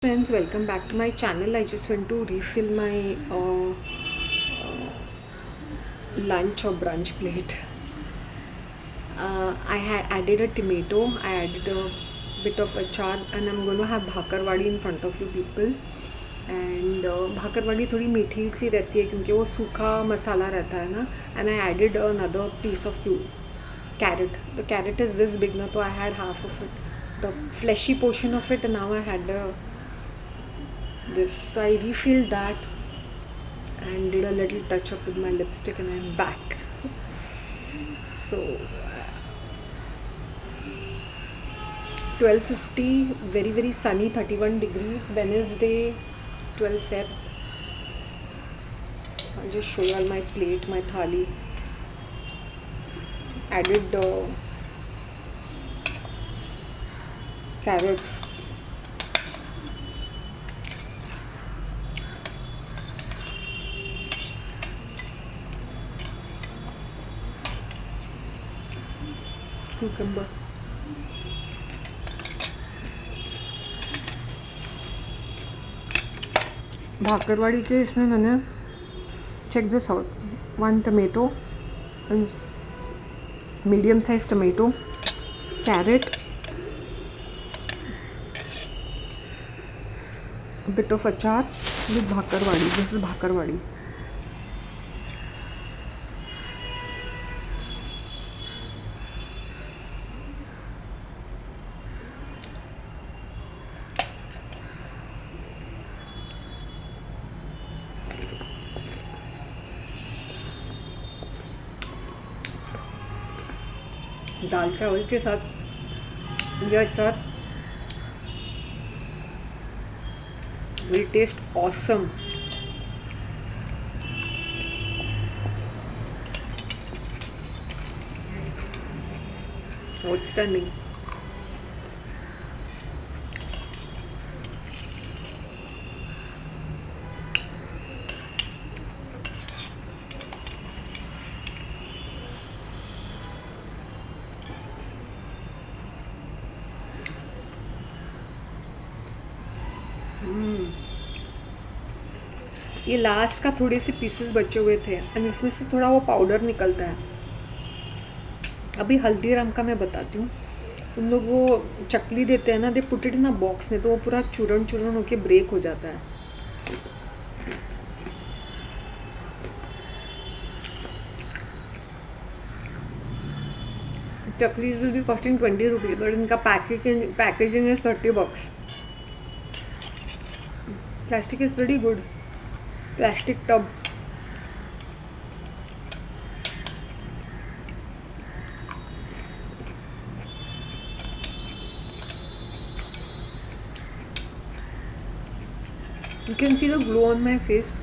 Friends, welcome back to my channel. I just went to refill my lunch or brunch plate. I had added a tomato, I added a bit of achar, and I'm going to have bhakarwadi in front of you people. And bhakarwadi थोड़ी मीठी सी रहती है क्योंकि वो सूखा मसाला रहता है ना. And I added another piece of carrot. The carrot is this big now, so I had half of it, the fleshy portion of it, and now I had this. So I refilled that and did a little touch up with my lipstick, and I'm back. So 12:50, very sunny, 31 degrees, Wednesday, 12 Feb. I'll just show you all my plate, my thali. Added carrots, cucumber, bhakarwadi के इसमें मैंने check this out, one tomato, medium sized tomato, carrot, a bit of achar with bhakarwadi. This is bhakarwadi. दाल चावल के साथ ये अचार will taste awesome. Outstanding. ये last का थोड़े से पीसेस बचे हुए थे एंड इसमें से थोड़ा वो पाउडर निकलता है. अभी हल्दीराम का मैं बताती हूँ. उन लोग वो चकली देते हैं ना, they put it in a box में, तो वो पूरा चूरन चूरन होके ब्रेक हो जाता है. Chaklis will be costing 20 rupees, but इनका packaging is $30. Plastic is very good. Plastic tub. You can see the glow on my face.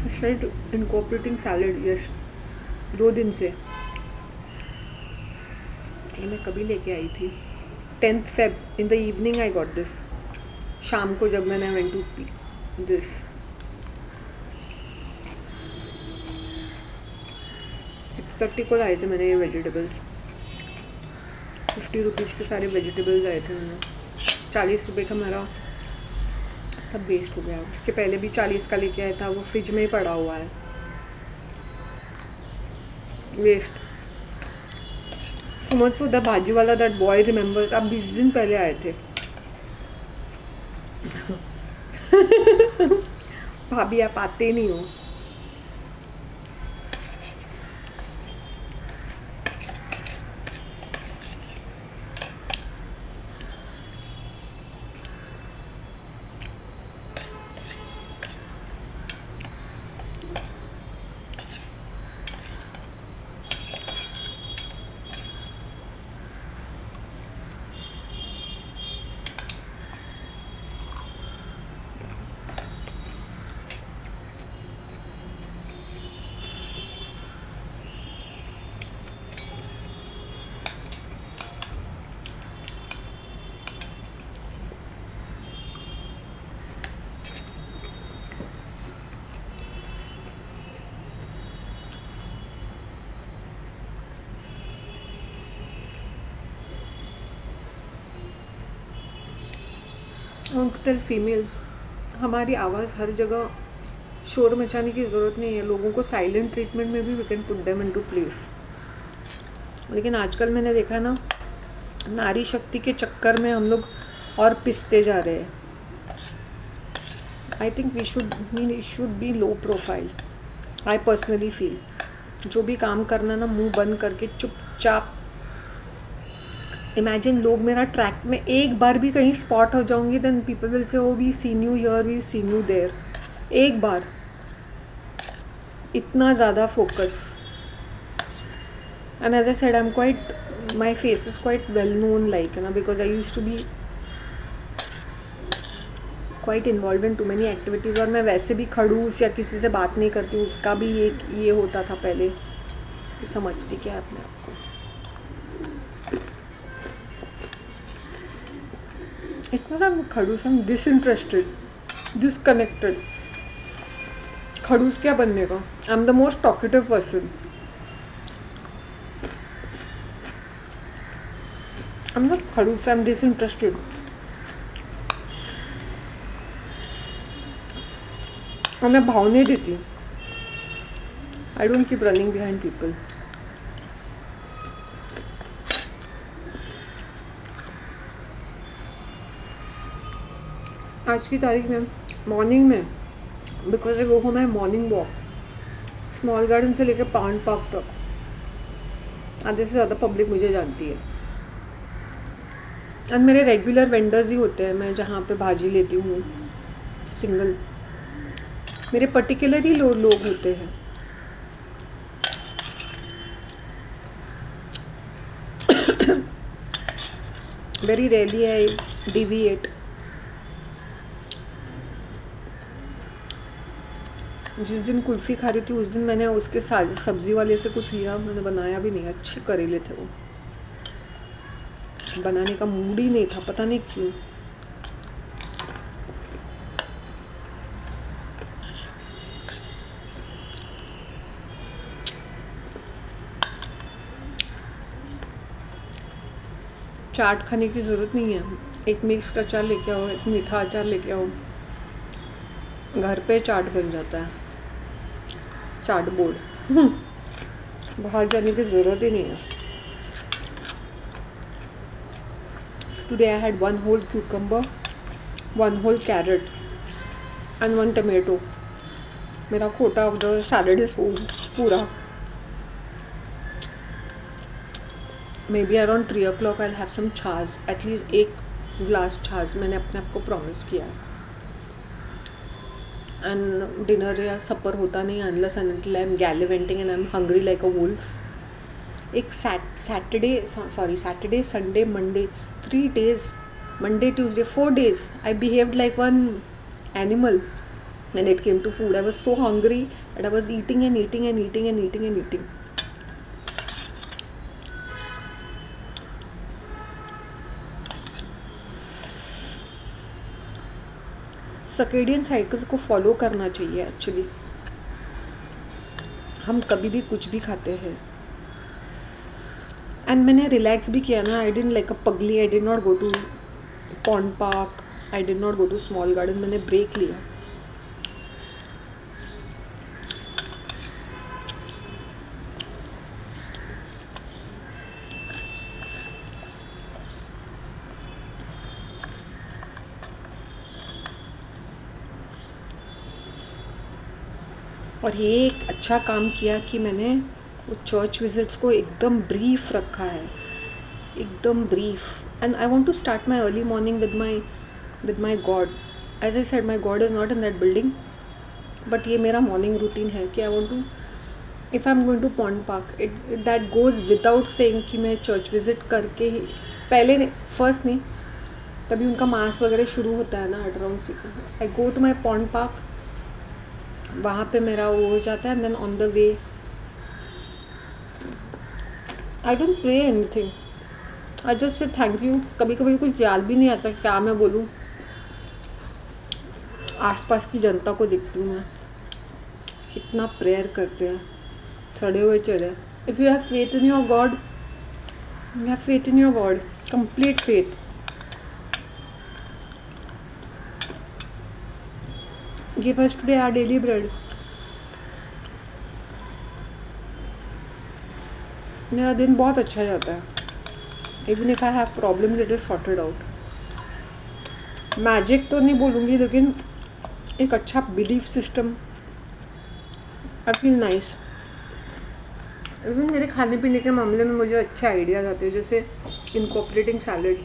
I started incorporating salad. Yes, 2 दिन से. ये मैं कभी लेके आई थी. 10th Feb in the evening I got this. शाम को जब मैंने went to this. $630 को लाए थे मैंने ये वेजिटेबल्स. 50 रुपीज़ के सारे वेजिटेबल्स आए थे मैंने. 40 रुपये का मेरा सब वेस्ट हो गया. उसके पहले भी 40 का लेके आया था, वो फ्रिज में ही पड़ा हुआ है, वेस्ट. समझ द भाजी वाला दैट बॉय रिमेंबर, अब 20 दिन पहले आए थे. भाभी आप आते नहीं हो. वांट टू टेल फीमेल्स, हमारी आवाज़ हर जगह शोर मचाने की ज़रूरत नहीं है. लोगों को साइलेंट ट्रीटमेंट में भी we can put them into place. लेकिन आजकल मैंने देखा ना, नारी शक्ति के चक्कर में हम लोग और पिसते जा रहे हैं. I think we should be low profile. I personally feel जो भी काम करना ना, मुंह बंद करके चुपचाप. इमेजिन लोग मेरा ट्रैक में एक बार भी कहीं स्पॉट हो जाऊंगी, then people will say, oh we seen you here, we seen you there. एक बार. इतना ज़्यादा focus. And as I said, I am quite, my face is quite well known, like ना, because I use to be quite involve in too many activities. और मैं वैसे भी खड़ूस या किसी से बात नहीं करती हूँ, उसका भी एक ये होता था पहले. समझती क्या अपने आप को. इतना खड़ूस, हम डिसइंटरेस्टेड, डिसकनेक्टेड. खड़ूस क्या बनने का. I am the most talkative person. I am not खड़ूस, आई एम डिसइंटरेस्टेड. और मैं भाव नहीं देती. I don't keep running behind people. आज की तारीख में मॉर्निंग में, because I go for my morning walk, small garden से लेकर पाउंड पार्क तक आधे से ज़्यादा पब्लिक मुझे जानती है. एंड मेरे रेगुलर वेंडर्स ही होते हैं. मैं जहाँ पे भाजी लेती हूँ सिंगल, मेरे पर्टिकुलर ही लोग होते हैं. वेरी रेयरली आई डिविएट. जिस दिन कुल्फ़ी खा रही थी उस दिन मैंने उसके सब्ज़ी वाले से कुछ लिया. मैंने बनाया भी नहीं. अच्छे करेले थे वो. बनाने का मूड ही नहीं था, पता नहीं क्यों. चाट खाने की ज़रूरत नहीं है. एक मिक्स्ड अचार लेके आओ, एक मीठा अचार लेके आओ, घर पे चाट बन जाता है. चाट बोर्ड. बाहर जाने की ज़रूरत ही नहीं है. Today I had 1 whole cucumber, 1 whole carrot and 1 tomato. मेरा quota of the salad is पूरा. Maybe around 3 o'clock I'll have some छाछ. at least 1 glass छाछ मैंने अपने आप को प्रॉमिस किया. एंड डिनर या सपर होता नहीं unless and until I'm gallivanting and I'm hungry like a wolf. एक Saturday Sunday Monday 3 days, Monday Tuesday 4 days I behaved like one animal. When it came to food, I was so hungry that I was eating and eating and eating and eating and eating. Circadian cycles को follow करना चाहिए. Actually हम कभी भी कुछ भी खाते हैं. एंड मैंने रिलैक्स भी किया ना. आई डिडंट लाइक अ पगली. I did not go to pond park. I did not go to small garden. मैंने ब्रेक लिया. और ये एक अच्छा काम किया कि मैंने वो चर्च विजिट्स को एकदम ब्रीफ रखा है. एकदम brief. And I want to start my early morning with my God. As I said, my God is not in that building, but ये मेरा मॉर्निंग रूटीन है कि I want to, if I am going to pond park, it that goes without saying कि मैं church visit करके ही, पहले first नहीं, तभी उनका मास वगैरह शुरू होता है ना at around 6. I go to my pond park. वहाँ पे मेरा वो हो जाता है. And then on the way I don't pray anything. I just say thank you. कभी कभी कुछ याद भी नहीं आता क्या मैं बोलूँ. आसपास की जनता को देखती हूँ मैं कितना प्रेयर करते हैं सड़े हुए चेहरे. If you have faith in your God, you have faith in your God, complete faith. Give us today our daily bread. मेरा दिन बहुत अच्छा जाता है। Even if I have problems it is sorted out. Magic तो नहीं बोलूँगी, लेकिन एक अच्छा belief system. I feel nice. Even मेरे खाने पीने के मामले में मुझे अच्छे आइडियाज़ आते हैं, जैसे incorporating salad.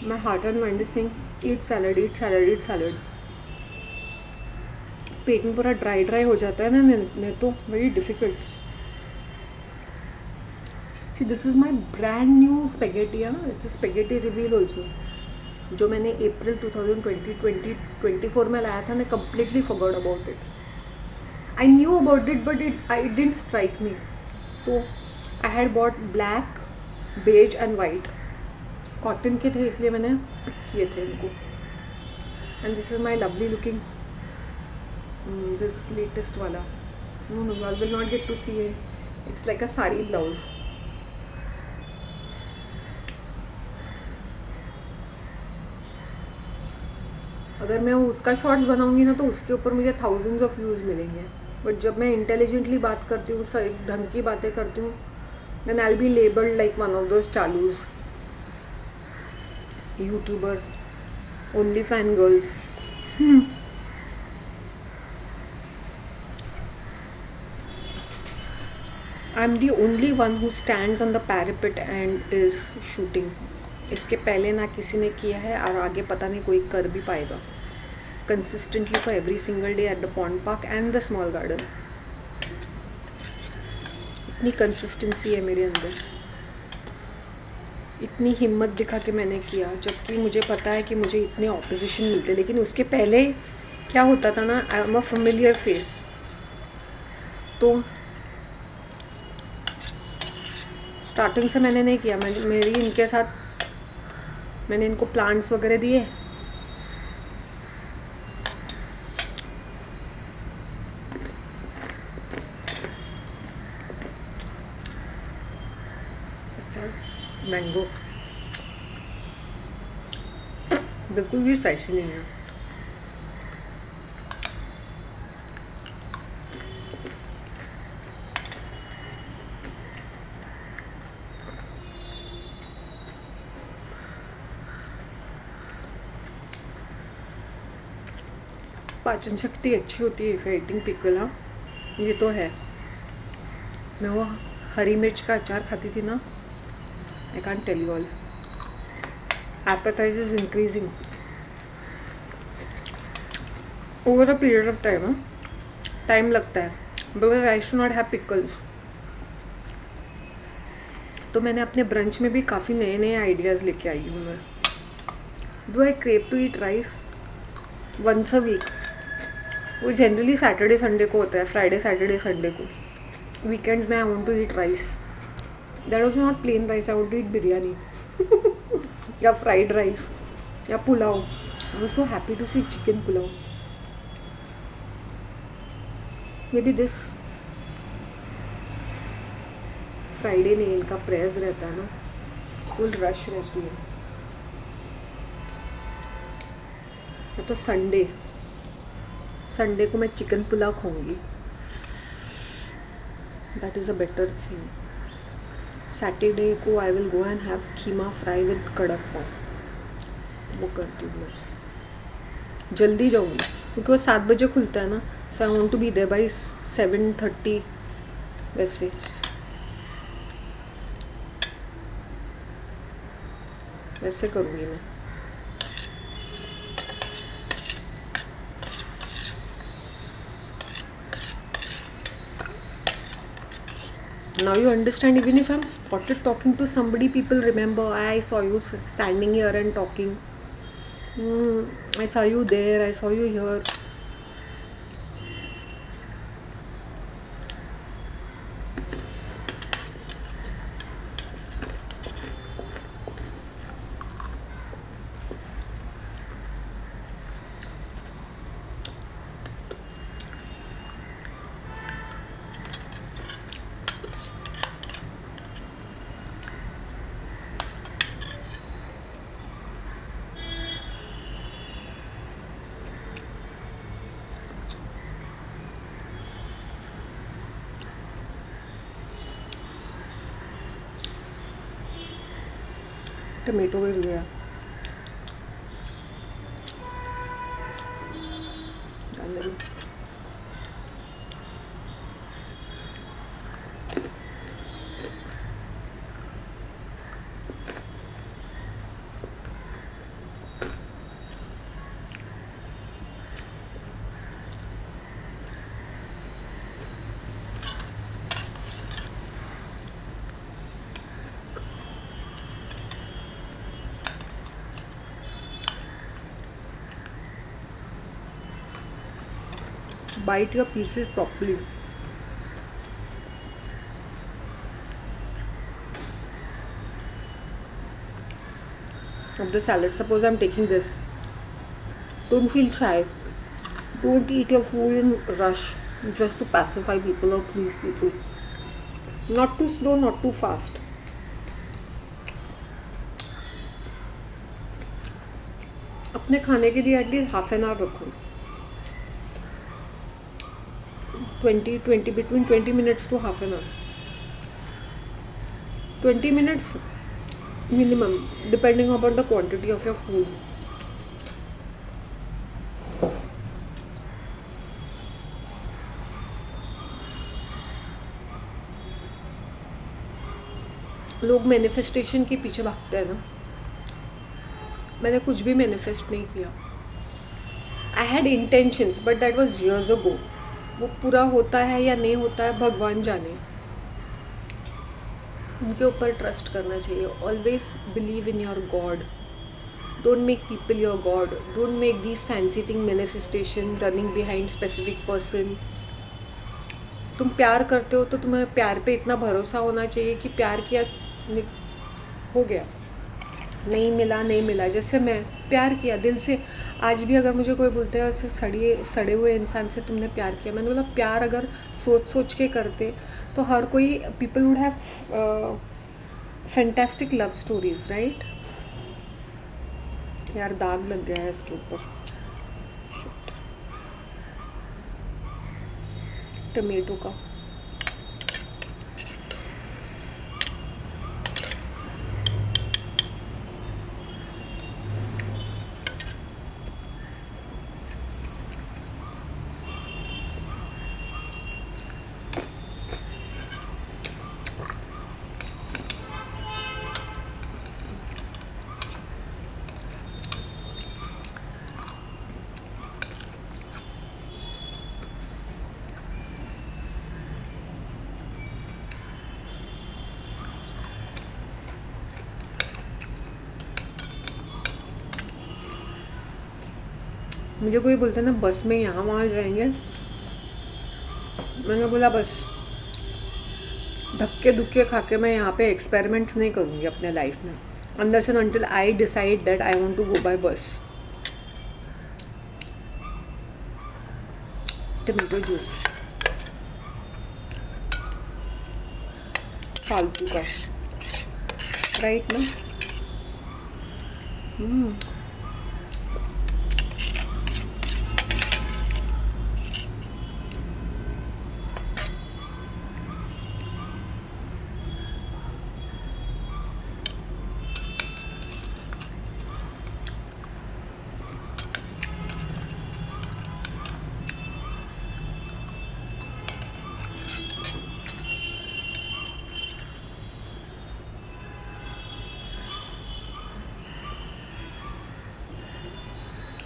My heart and mind think eat salad, eat salad, eat salad. पेट में पूरा ड्राई ड्राई हो जाता है ना, नहीं तो very difficult. See this is my brand new spaghetti है ना, इट्स स्पेगेटी रिवील ऑल्सो, जो मैंने अप्रैल 2024 में लाया था। मैं completely forgot about it. I knew about it but I didn't strike me. तो I had bought black, beige and white. Cotton के थे इसलिए मैंने पिक किए थे इनको। And this is my lovely looking this latest वाला। No I will not get to see it's like a sari blouse. अगर मैं उसका शॉर्ट्स बनाऊंगी ना, तो उसके ऊपर मुझे थाउजेंड्स ऑफ व्यूज़ मिलेंगे। बट जब मैं इंटेलिजेंटली बात करती हूँ, सही ढंग की बातें करती हूँ, then I will be labelled like one of those चालूज YouTuber, only fan girls. I am the only one who stands on the parapet and is shooting. इसके पहले ना किसी ने किया है, और आगे पता नहीं कोई कर भी पाएगा। Consistently for every single day at the pond park and the small garden. इतनी कंसिस्टेंसी है मेरे अंदर, इतनी हिम्मत दिखा के मैंने किया, जबकि मुझे पता है कि मुझे इतने ऑपोजिशन मिलते। लेकिन उसके पहले क्या होता था ना, I am a familiar face. तो स्टार्टिंग से मैंने नहीं किया। मेरी इनके साथ मैंने इनको प्लांट्स वगैरह दिए। मैंगो बिल्कुल भी स्पाइसी नहीं है। पाचन शक्ति अच्छी होती है फिर ईटिंग पिकल। हाँ, ये तो है। मैं वो हरी मिर्च का अचार खाती थी ना, I can't tell you all. Appetite is increasing over a period of time. Time लगता है, because I should not have pickles. तो मैंने अपने ब्रंच में भी काफ़ी नए नए आइडियाज़ लेके आई हूँ मैं। Do I crave to eat rice once a week? वो जनरली सैटरडे संडे को होता है, फ्राइडे सैटरडे संडे को। वीकेंड्स में I want to eat rice. That was not plain rice, I want to eat biryani या फ्राइड राइस या pulao. I was so happy to see chicken pulao. Maybe this Friday नहीं, इनका prayers रहता है ना, full rush रहती है। तो संडे को मैं चिकन पुलाव खाऊंगी। That is a better thing. Saturday को I will go and have keema fry with कड़क पाव। वो करती हूँ मैं। जल्दी जाऊँगी क्योंकि वो 7 बजे खुलता है ना, so I want to be there by 7:30। वैसे करूँगी मैं। Now you understand, even if I'm spotted talking to somebody, people remember, I saw you standing here and talking. I saw you there, I saw you here. Tomato गिर गया। Bite your pieces properly. Of the salad, suppose I'm taking this. Don't feel shy. Don't eat your food in rush just to pacify people or please people. Not too slow, not too fast. अपने खाने के लिए at least half an hour रखो। 20 between 20 minutes to half an hour. 20 minutes minimum, depending upon the quantity of your food. लोग manifestation के पीछे भागते हैं ना, मैंने कुछ भी मैनिफेस्ट नहीं किया। I had intentions but that was years ago. वो पूरा होता है या नहीं होता है भगवान जाने। उनके ऊपर ट्रस्ट करना चाहिए। Always believe in your God. Don't make people your God. Don't make this fancy thing manifestation running behind specific person. तुम प्यार करते हो तो तुम्हें प्यार पे इतना भरोसा होना चाहिए कि प्यार किया हो गया, नहीं मिला। जैसे मैं प्यार किया दिल से। आज भी अगर मुझे कोई बोलते हैं ऐसे सड़े हुए इंसान से तुमने प्यार किया, मैंने बोला प्यार अगर सोच के करते तो हर कोई people would have fantastic love stories, right. यार दाग लग गया है इसके ऊपर, टमेटो का। मुझे कोई बोलता है ना बस में यहाँ वहाँ जाएंगे, मैंने बोला बस धक्के धुक्के खा के मैं यहाँ पे एक्सपेरिमेंट्स नहीं करूँगी अपने लाइफ में, unless and until I decide that I want to go by bus. Tomato juice फालतू का, राइट ना।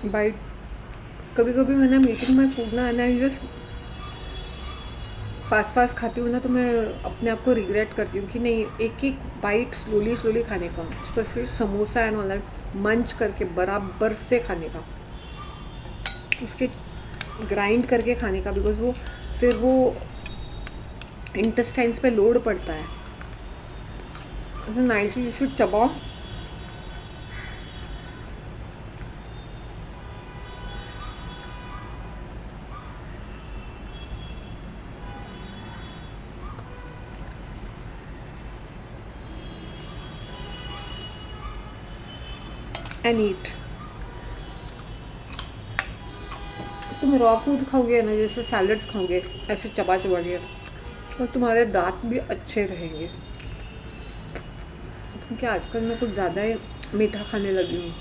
बाइट कभी कभी मैंने मीटिंग में फूड ना एंड आई जस्ट फास्ट खाती हूँ ना, तो मैं अपने आप को रिग्रेट करती हूँ कि नहीं, एक एक बाइट स्लोली खाने का, specially samosa and all that मंच करके बराबर से खाने का, उसके ग्राइंड करके खाने का, बिकॉज वो फिर वो इंटेस्टाइन्स पे लोड पड़ता है। नाइसली यू शुड चबाओ एंड ईट। तुम रॉ फूड खाओगे ना, जैसे सैलड्स खाओगे ऐसे चबा के, और तुम्हारे दांत भी अच्छे रहेंगे। क्योंकि आजकल मैं कुछ ज़्यादा ही मीठा खाने लगी हूँ।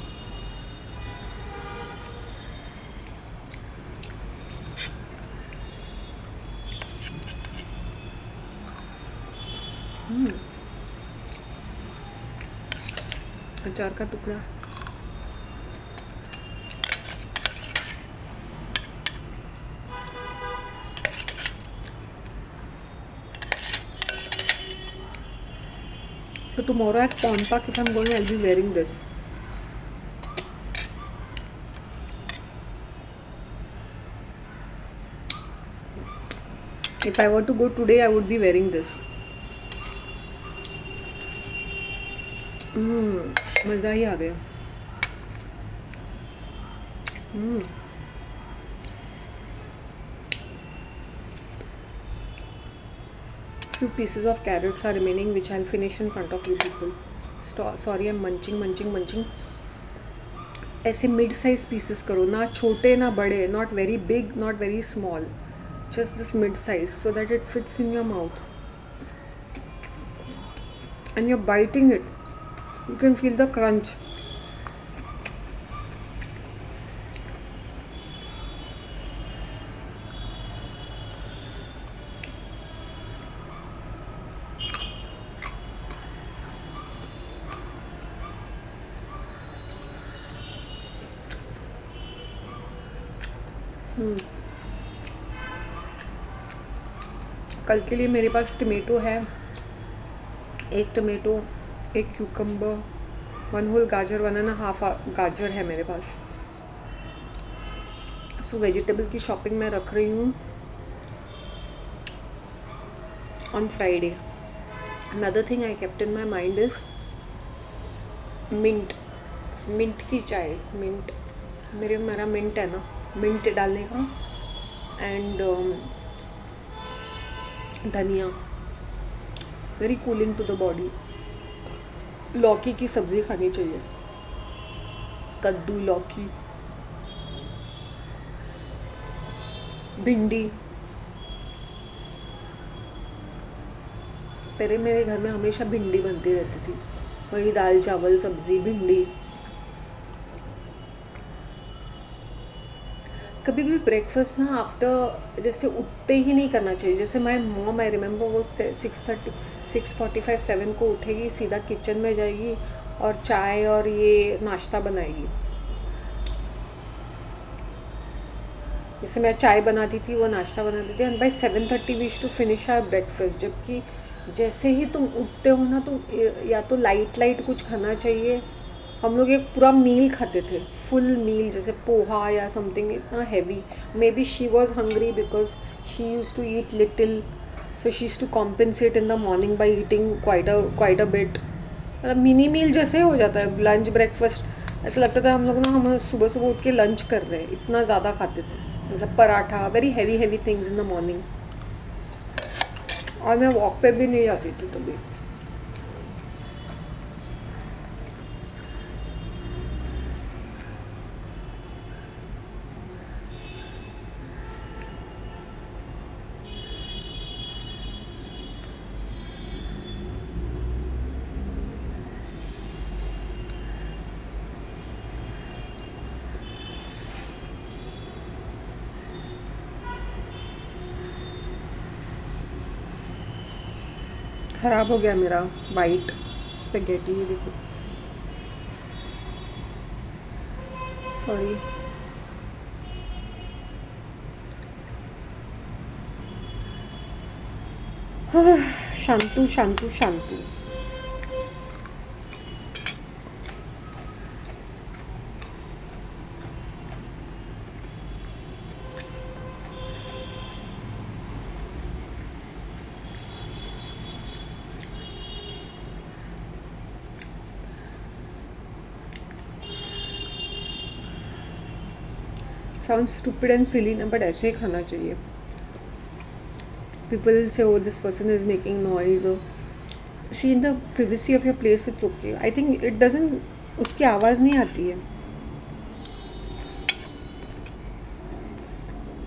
अचार का टुकड़ा। So tomorrow at Pond Park, if I'm going, I'll be wearing this. If I were to go today, I would be wearing this. मज़ा ही आ गया। Few pieces of carrots are remaining, which I'll finish in front of you people. Sorry, I'm munching. ऐसे mid size pieces करो, ना छोटे ना बड़े, not very big not very small, just this mid size so that it fits in your mouth and you're biting it, you can feel the crunch. कल के लिए मेरे पास टमेटो है, एक टमेटो, एक क्यूकम्बर, 1 होल गाजर, 1.5 गाजर है मेरे पास। सो वेजिटेबल की शॉपिंग मैं रख रही हूँ on Friday. Another thing I kept in my mind is mint की चाय। मेरा मिंट है ना, मिंट डालने का, एंड धनिया, very cooling to the body. लौकी की सब्ज़ी खानी चाहिए, कद्दू, लौकी, भिंडी। पहले मेरे घर में हमेशा भिंडी बनती रहती थी, वही दाल चावल सब्ज़ी भिंडी। कभी भी ब्रेकफास्ट ना आफ्टर जैसे उठते ही नहीं करना चाहिए। जैसे माई मॉम, आई रिमेंबर, वो 6:30 6:45 7 को उठेगी, सीधा किचन में जाएगी और चाय और ये नाश्ता बनाएगी। जैसे मैं चाय बनाती थी, वो नाश्ता बनाती थी, and by 7:30 we used to finish our breakfast. जबकि जैसे ही तुम उठते हो ना, तो या तो लाइट कुछ खाना चाहिए। हम लोग एक पूरा मील खाते थे, फुल मील, जैसे पोहा या समथिंग, इतना heavy. Maybe she was hungry because she use to eat little, so she use to compensate in the morning by eating quite a bit. मतलब मिनी मील जैसे हो जाता है, लंच ब्रेकफास्ट। ऐसा लगता था हम सुबह उठ के लंच कर रहे हैं, इतना ज़्यादा खाते थे। मतलब paratha, very heavy things in the morning. और मैं वॉक पे भी नहीं जाती थी तभी। ख़राब हो गया मेरा वाइट स्पेगेटी, ये देखो, सॉरी। शांतु। साउंड स्टूपिड एंड सिली ना, बट ऐसे ही खाना चाहिए। People say oh this person is making noise, और see in the privacy of your place it's okay. I think it doesn't, उसकी आवाज़ नहीं आती है।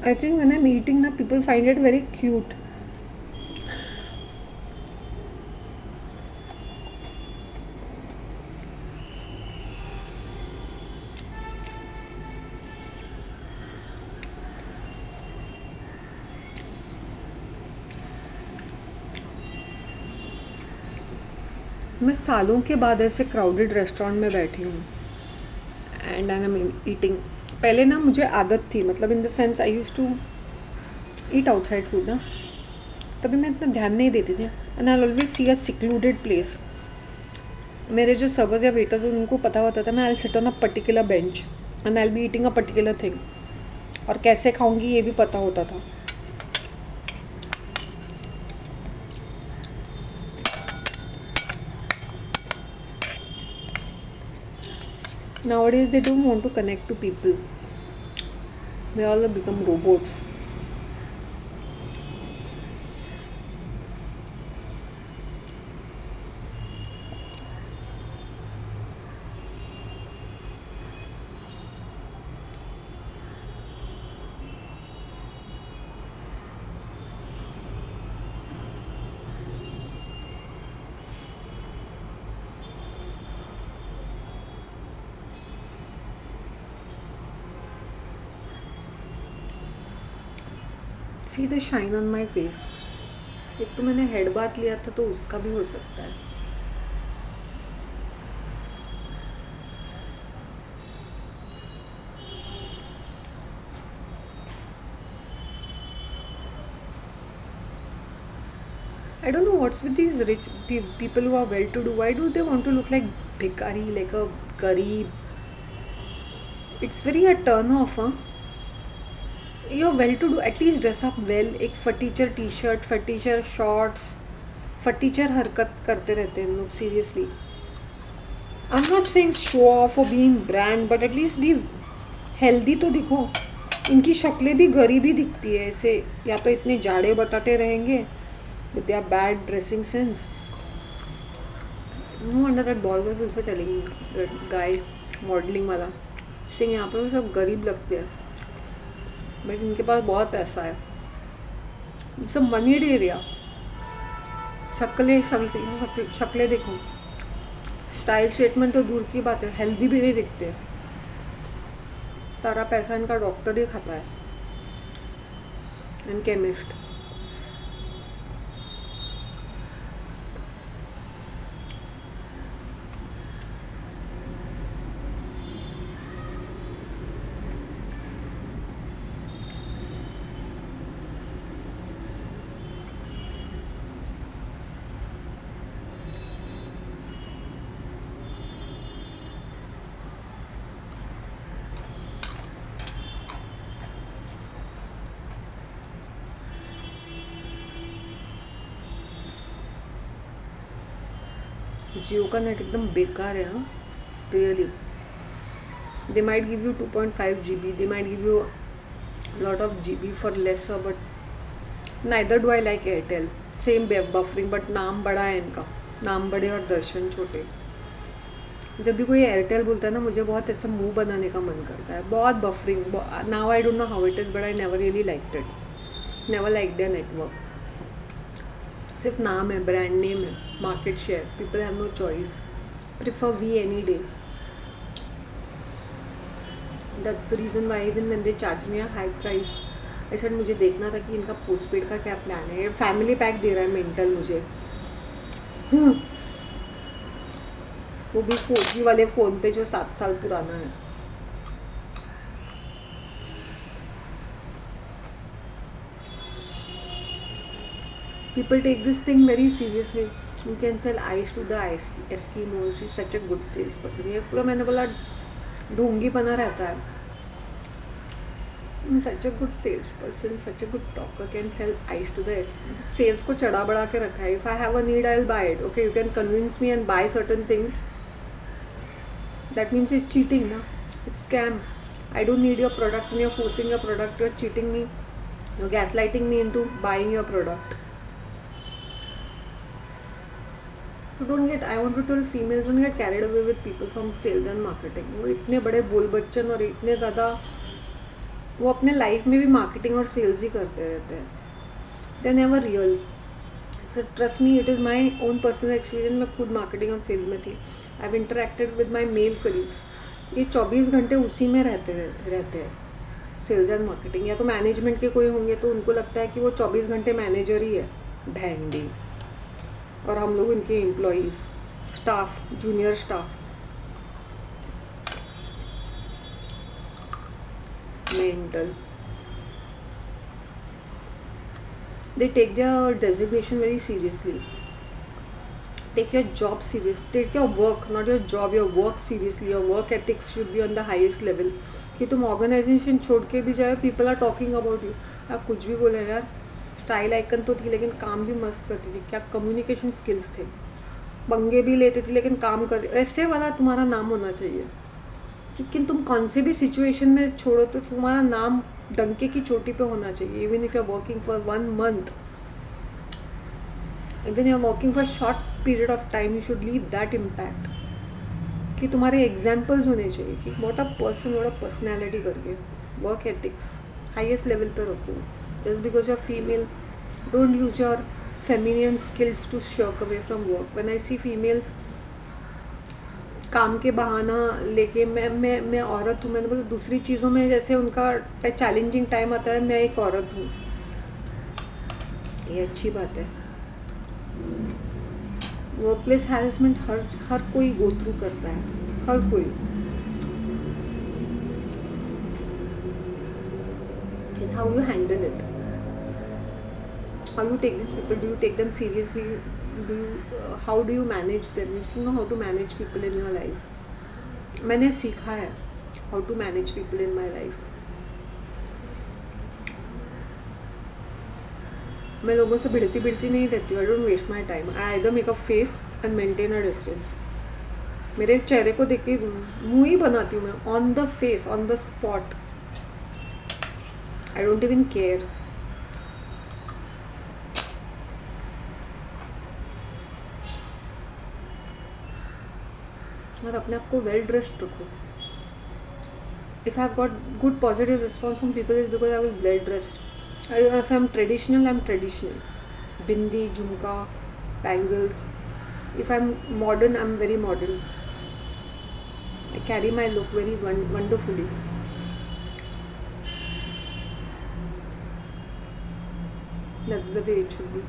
I think when I am eating ना, people find it very cute. मैं सालों के बाद ऐसे क्राउडेड रेस्टोरेंट में बैठी हूँ एंड आई एम ईटिंग. पहले ना मुझे आदत थी, मतलब in the sense I use to eat outside food ना, तभी मैं इतना ध्यान नहीं देती थी. And I always see a secluded place. मेरे जो सर्वर्स या वेटर्स उनको पता होता था मैं I sit on a particular bench and I be eating a particular thing, और कैसे खाऊंगी ये भी पता होता था. Nowadays they don't want to connect to people. They all have become robots. See the shine on my face. एक तो मैंने हेड बाथ लिया था तो उसका भी हो सकता है. I don't know what's with these rich people who are well-to-do. Why do they want to look like bhikari, like a garib? It's very a turn off, huh? You're well-to-do. At least dress up well. एक फटीचर T shirt, फटीचर shorts, फटीचर हरकत करते रहते हैं लोग. Seriously, I am not saying show off और being brand, but at least be healthy तो दिखो. इनकी शक्लें भी गरीबी दिखती है ऐसे, या तो इतने जाड़े बताते रहेंगे with their bad dressing sense. No wonder that boy was also telling me, that guy modeling वाला, saying यहाँ पे सब गरीब लगते हैं बट इनके पास बहुत पैसा है. It's a मनीड area. शक्लें देखो, स्टाइल स्टेटमेंट तो दूर की बात है, हेल्दी भी नहीं दिखते. सारा पैसा इनका डॉक्टर ही खाता है एंड केमिस्ट. जियो का नेट एकदम बेकार है. हाँ, really. They might give you 2.5 GB, they might give you lot of GB for lesser, but neither do I like Airtel. Same buffering, but नाम बड़ा है इनका. नाम बड़े और दर्शन छोटे. जब भी कोई एयरटेल बोलता है ना, मुझे बहुत ऐसा मुंह बनाने का मन करता है. बहुत buffering. Now I don't know how it is, but I never really liked it. Never like their network. सिर्फ नाम है, ब्रांड नेम है, market share. People have no choice. Prefer Vi any day. That's the reason why even when they charge me a high price, I said मुझे देखना था कि इनका postpaid का क्या प्लान है. फैमिली पैक दे रहा है मेंटल मुझे. वो भी 4G वाले फ़ोन पे जो 7 साल पुराना है. People take this thing very seriously. You can sell ice to the Eskimos. He's such a good salesperson. ये पूरा मैंने बोला ढोंगी बना रहता है. Such a good salesperson, such a good talker, can sell ice to the Eskimos. Sales को चढ़ा बढ़ा के रखा है. If I have a need, I'll buy it. Okay, you can convince me and buy certain things. That means it's cheating, na? It's scam. I don't need your product and you're forcing your product. You're cheating me. You're gaslighting me into buying your product. So I want to tell females, don't get carried away with people from sales and marketing. वो इतने बड़े बोल बच्चन और इतने ज़्यादा वो अपने life में भी मार्केटिंग और सेल्स ही करते रहते हैं. They're never real. So trust me, it is my own personal experience. मैं खुद मार्केटिंग और सेल्स में थी. I've interacted with my male colleagues. ये 24 घंटे उसी में रहते हैं, सेल्स एंड मार्केटिंग. या तो मैनेजमेंट के कोई होंगे तो उनको लगता है कि वो 24 घंटे मैनेजर ही है, भेंडी, और हम लोग उनके employees. staff, junior staff, mental. They take their designation very seriously. Take your job serious. Take your work, not your job, your work seriously. Your work ethics should be on the highest level. कि तुम organisation छोड़ के भी जाए, people are talking about you. आप कुछ भी बोले यार, स्टाइल आइकन तो थी लेकिन काम भी मस्त करती थी. क्या कम्युनिकेशन स्किल्स थे, पंगे भी लेते थे लेकिन काम कर, ऐसे वाला तुम्हारा नाम होना चाहिए. लेकिन तुम कौन से भी सिचुएशन में छोड़ो तो तुम्हारा नाम डंके की चोटी पे होना चाहिए. Even if you are working for 1 month, even you are working for short period of time, you should leave that impact. कि तुम्हारे एग्जाम्पल्स होने चाहिए कि what a person, what a personality करके. वर्क एथिक्स हाईएस्ट लेवल पे रखो. Just because you are female, don't use your feminine skills to shirk away from work. When I see females काम के बहाना लेके, मैं औरत हूँ, मैंने बोला दूसरी चीज़ों में जैसे उनका चैलेंजिंग टाइम आता है, मैं एक औरत हूँ, ये अच्छी बात है. वर्क प्लेस हैरेसमेंट हर कोई गो थ्रू करता है, हर कोई. It's how you handle it, how you take these people. Do you take them seriously? How do you manage them? You should know how to manage people in your life. मैंने सीखा है how to manage people in my life. मैं लोगों से भिड़ती नहीं रहती हूँ. I don't waste my time. I either make a face and maintain a distance. मेरे चेहरे को देख के मुँह ही बनाती हूँ मैं, on the face, on the spot. I don't even care. और अपने आप को वेल ड्रेस्ड रखो. If I have got good positive response from people is because I was well dressed. If I am traditional, I am traditional. Bindi, jhumka, bangles. If I am modern, I am very modern. I carry my look very wonderfully. That's the way it should be.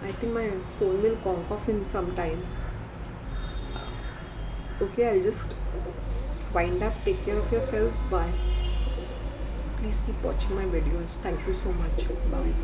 I think my phone will conk off in some time. Okay, I'll just wind up. Take care of yourselves. Bye. Please keep watching my videos. Thank you so much. Bye.